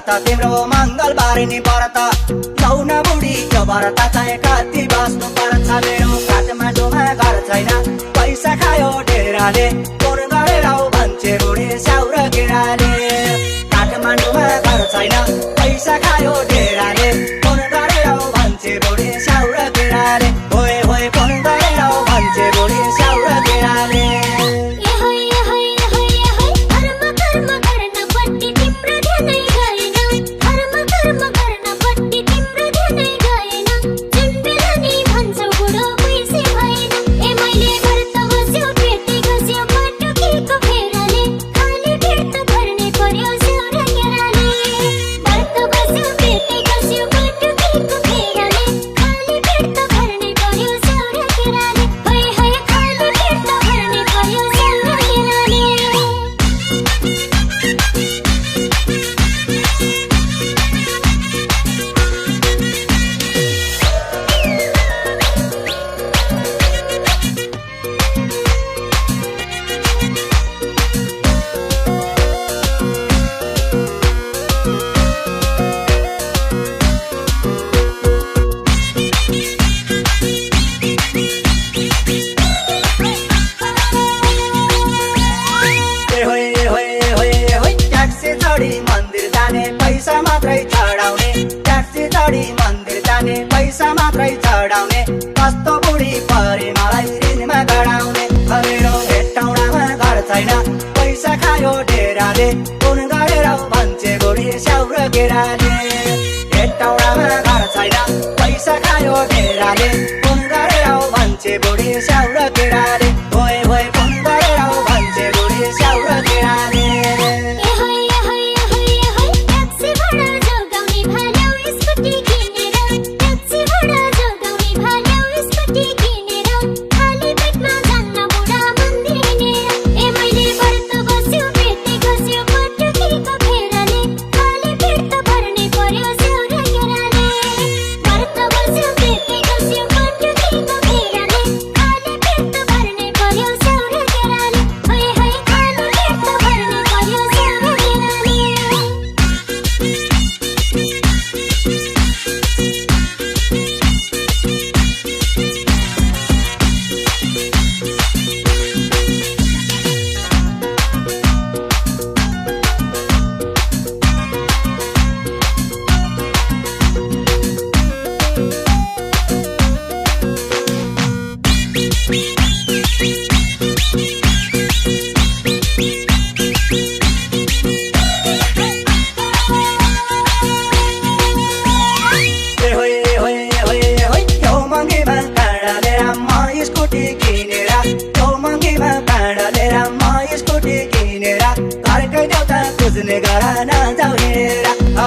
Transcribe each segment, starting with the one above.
व्रत तिम्रो मङ्गलबार नि व्रत लौन बुढी यो व्रत चाहिँ कति बस्नु पर्छ मेरो काठमाडौँमा घर छैन पैसा खायो डेराले फोन गरेर भन्छे बुढी स्याउ र केराले काठमाडौँमा घर छैन पैसा खायो डेराले फोन गरेर भन्छे बुढी स्याउ र केराले होए होए फोन गरेर भन्छे बुढी स्याउ र केराले मन्दिर जाने पैसा मात्रै चढाउने ट्याक्सी चढी मन्दिर जाने पैसा मात्रै चढाउने कस्तो बुढी परे मलाई ऋणमा गडाउने मेरो भेट्टाउडामा घर छैन पैसा खायो डेराले फोन गरेर भन्छे बुढी स्याउ र केराले भेट्टाउडामा घर छैन पैसा खायो डेराले फोन गरेर भन्छे बुढी स्याउ र केराले होए होए फोन गरेर भन्छे बुढी स्याउ र केराले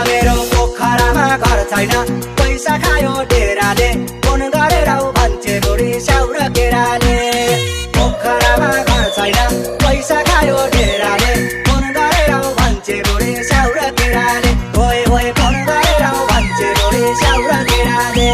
मेरो पोखरामा घर छैन पैसा खायो डेराले फोन गरेर भन्छे बुढी स्याउ र केराले पोखरामा घर छैन पैसा खायो डेराले फोन गरेर भन्छे बुढी स्याउ र केराले होए होए फोन गरेर भन्छे बुढी स्याउ र केराले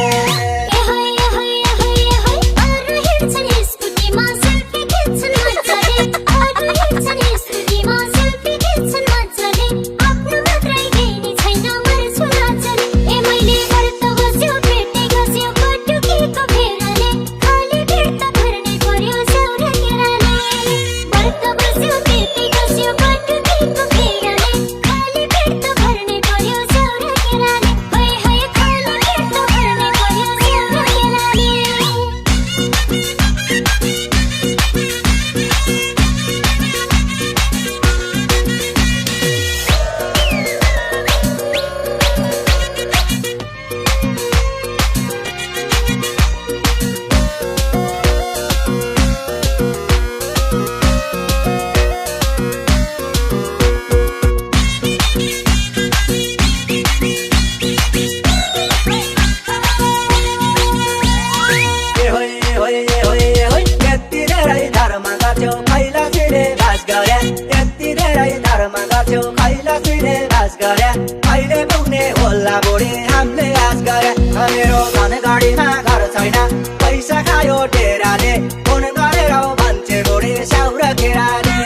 अहिले पुग्ने होला बुढी हामीले आश गरे मेरो धन गाडीमा घर छैन पैसा खायो डेराले फोन गरेर भन्छे बुढी स्याउ र केराले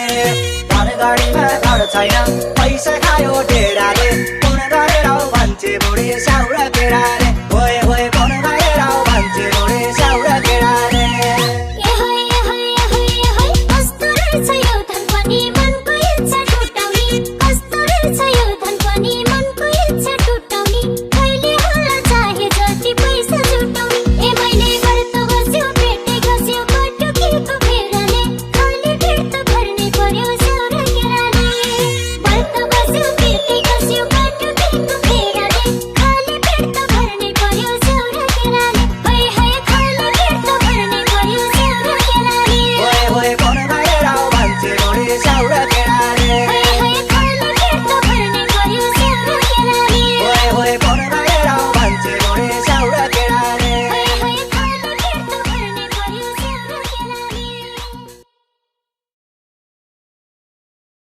धन गाडीमा घर छैन पैसा खायो डेराले